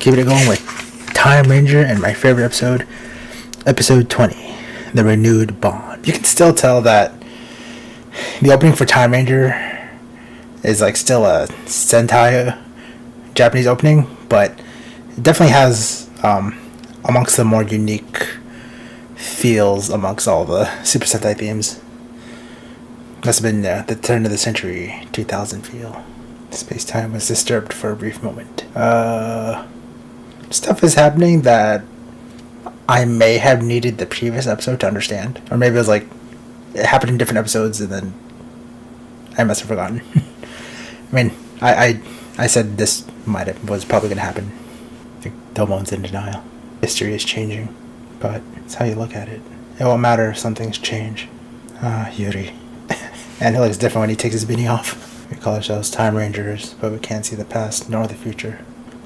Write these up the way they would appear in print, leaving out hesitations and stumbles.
Keeping it going with Timeranger and my favorite episode, episode 20, The Renewed Bond. You can still tell that the opening for Timeranger is like still a Sentai Japanese opening, but it definitely has amongst the more unique feels amongst all the Super Sentai themes. Must have been the turn of the century 2000 feel. Space-time was disturbed for a brief moment. Stuff is happening that I may have needed the previous episode to understand. Or maybe it was like, it happened in different episodes and then I must have forgotten. I mean, I said this was probably going to happen. I think Domon's in denial. History is changing, but it's how you look at it. It won't matter if some things change. Yuri. And he looks different when he takes his beanie off. We call ourselves Time Rangers, but we can't see the past nor the future.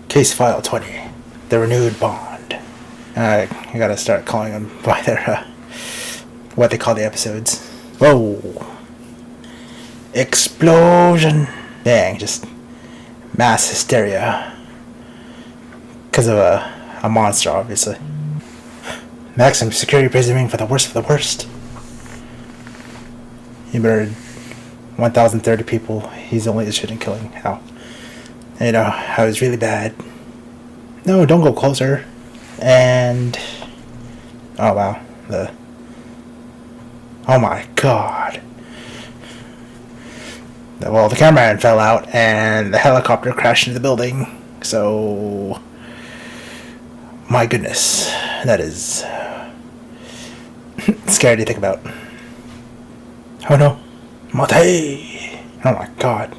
Case File 20. The Renewed Bond. I gotta start calling them by their, what they call the episodes. Whoa. Explosion. Dang, just mass hysteria. Because of a monster, obviously. Maximum security presuming for the worst. He murdered 1,030 people. He's only interested in killing. How? You know, how it's really bad. No, don't go closer. And oh wow, oh my god. Well, the cameraman fell out and the helicopter crashed into the building. So my goodness, that is scary to think about. Oh no, Mate! Oh my god.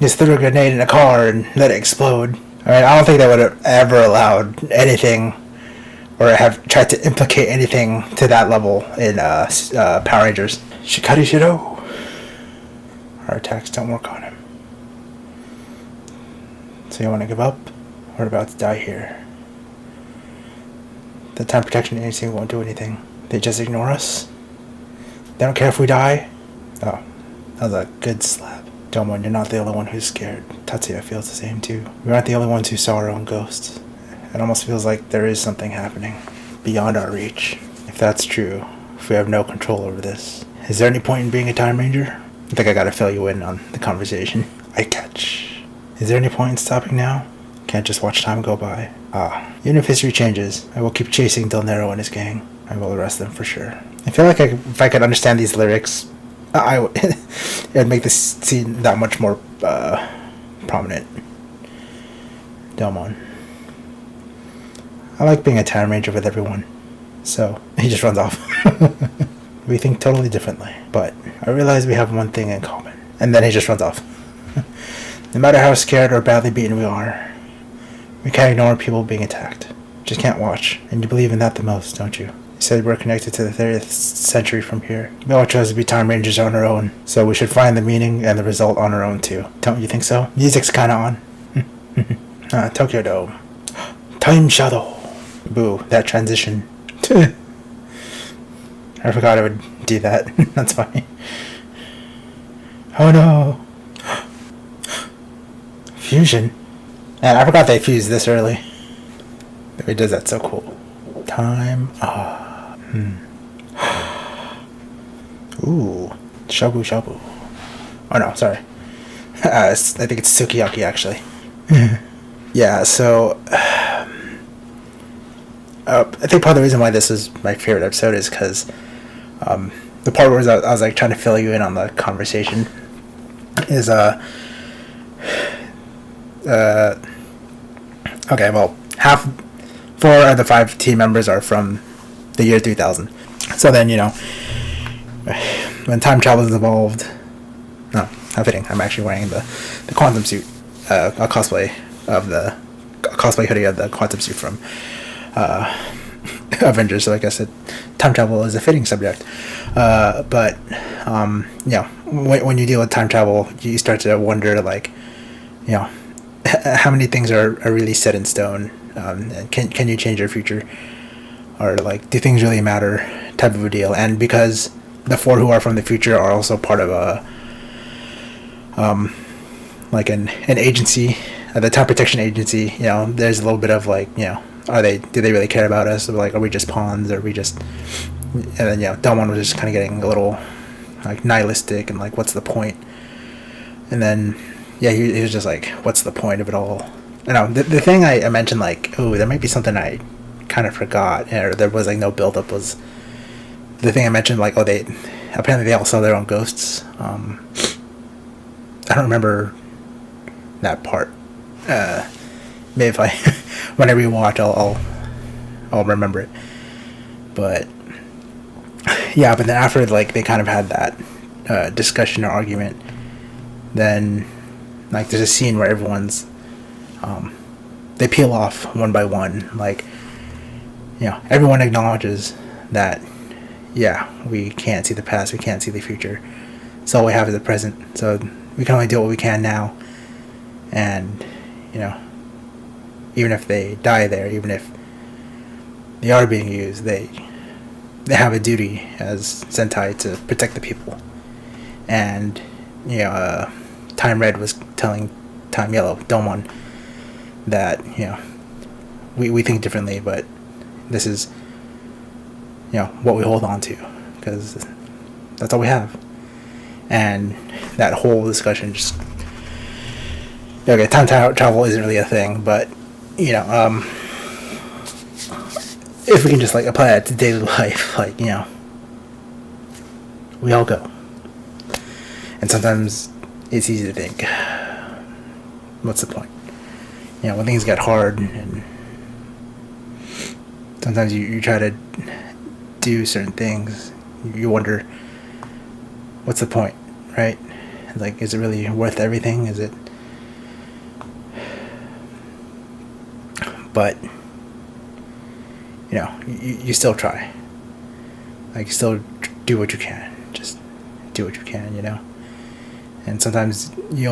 Just threw a grenade in a car and let it explode. I mean, I don't think they would have ever allowed anything or have tried to implicate anything to that level in Power Rangers. Shikari Shiro. Our attacks don't work on him. So you want to give up? We're about to die here. The Time Protection Agency won't do anything. They just ignore us. They don't care if we die. Oh, that was a good slap. Domon, you're not the only one who's scared. Tatsuya feels the same too. We aren't the only ones who saw our own ghosts. It almost feels like there is something happening beyond our reach. If that's true, if we have no control over this, is there any point in being a Time Ranger? I think I gotta fill you in on the conversation. I catch. Is there any point in stopping now? Can't just watch time go by. Even if history changes, I will keep chasing Del Nero and his gang. I will arrest them for sure. I feel like if I could understand these lyrics, it would make this scene that much more prominent. Delmon. I like being a Time Ranger with everyone. So, he just runs off. We think totally differently. But I realize we have one thing in common. And then he just runs off. No matter how scared or badly beaten we are, we can't ignore people being attacked. Just can't watch. And you believe in that the most, don't you? You said we're connected to the 30th century from here. We all chose to be Time Rangers on our own, so we should find the meaning and the result on our own too. Don't you think so? Music's kinda on. Tokyo Dome. Time Shadow. Boo, that transition. I forgot I would do that. That's funny. Oh no. Fusion. And I forgot they fused this early. It does that so cool. Time. Ooh. Shabu shabu. Oh no, sorry. I think it's sukiyaki actually. Yeah, so I think part of the reason why this is my favorite episode is because the part where I was like trying to fill you in on the conversation is okay, well, 4 of the 5 team members are from the year 2000. So then, you know, when time travel is involved, no, how fitting, I'm actually wearing the quantum suit, a cosplay hoodie of the quantum suit from Avengers. So like I said, time travel is a fitting subject. But you know, when you deal with time travel, you start to wonder, like, you know, how many things are really set in stone. And can you change your future, or like, do things really matter, type of a deal. And because the 4 who are from the future are also part of a like an agency, the Time Protection Agency, you know, there's a little bit of like, you know, do they really care about us? Or like, are we just pawns? Or are we just, and then, you know, Delmon was just kind of getting a little like nihilistic and like, what's the point? And then, yeah, he was just like, what's the point of it all? You know, the thing I mentioned, like, oh, there might be something I kind of forgot, or there was like no buildup, was the thing I mentioned, like, oh, apparently they all saw their own ghosts. I don't remember that part. Maybe if I, when I rewatch, I'll remember it. But yeah, but then after like they kind of had that discussion or argument, then like there's a scene where everyone's they peel off one by one. Like, you know, everyone acknowledges that, yeah, we can't see the past, we can't see the future. So all we have is the present. So we can only do what we can now. And, you know, even if they die there, even if they are being used, they have a duty as Sentai to protect the people. And, you know, Time Red was telling Time Yellow, Domon, that, you know, we think differently, but this is, you know, what we hold on to, because that's all we have. And that whole discussion just, okay, time travel isn't really a thing, but, you know, if we can just like apply that to daily life, like, you know, we all go. And sometimes it's easy to think, what's the point? You know, when things get hard, and sometimes you try to do certain things, you wonder, what's the point, right? Like, is it really worth everything? Is it? But, you know, you still try. Like, you still do what you can. Just do what you can, you know? And sometimes you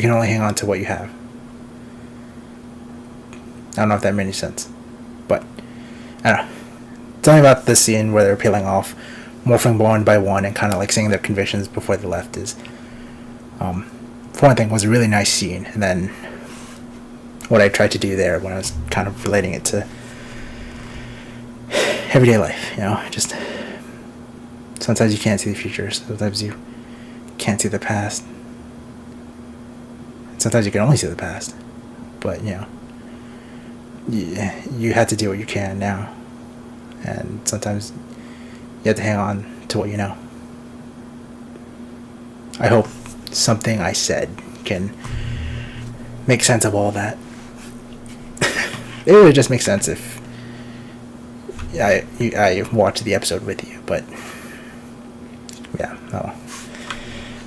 can only hang on to what you have. I don't know if that made any sense. But, I don't know. Tell me about this scene where they're peeling off, morphing one by one, and kind of like saying their convictions before they left is, for one thing, was a really nice scene. And then what I tried to do there when I was kind of relating it to everyday life, you know, just sometimes you can't see the future, sometimes you can't see the past, sometimes you can only see the past, but, you know, you have to do what you can now, and sometimes you have to hang on to what you know. I hope something I said can make sense of all that. It would just make sense if I watched the episode with you, but yeah,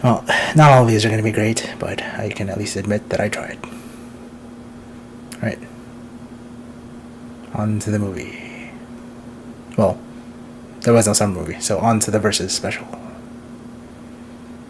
well, not all of these are going to be great, but I can at least admit that I tried. Right. On to the movie. Well, there was no summer movie, so on to the Versus special.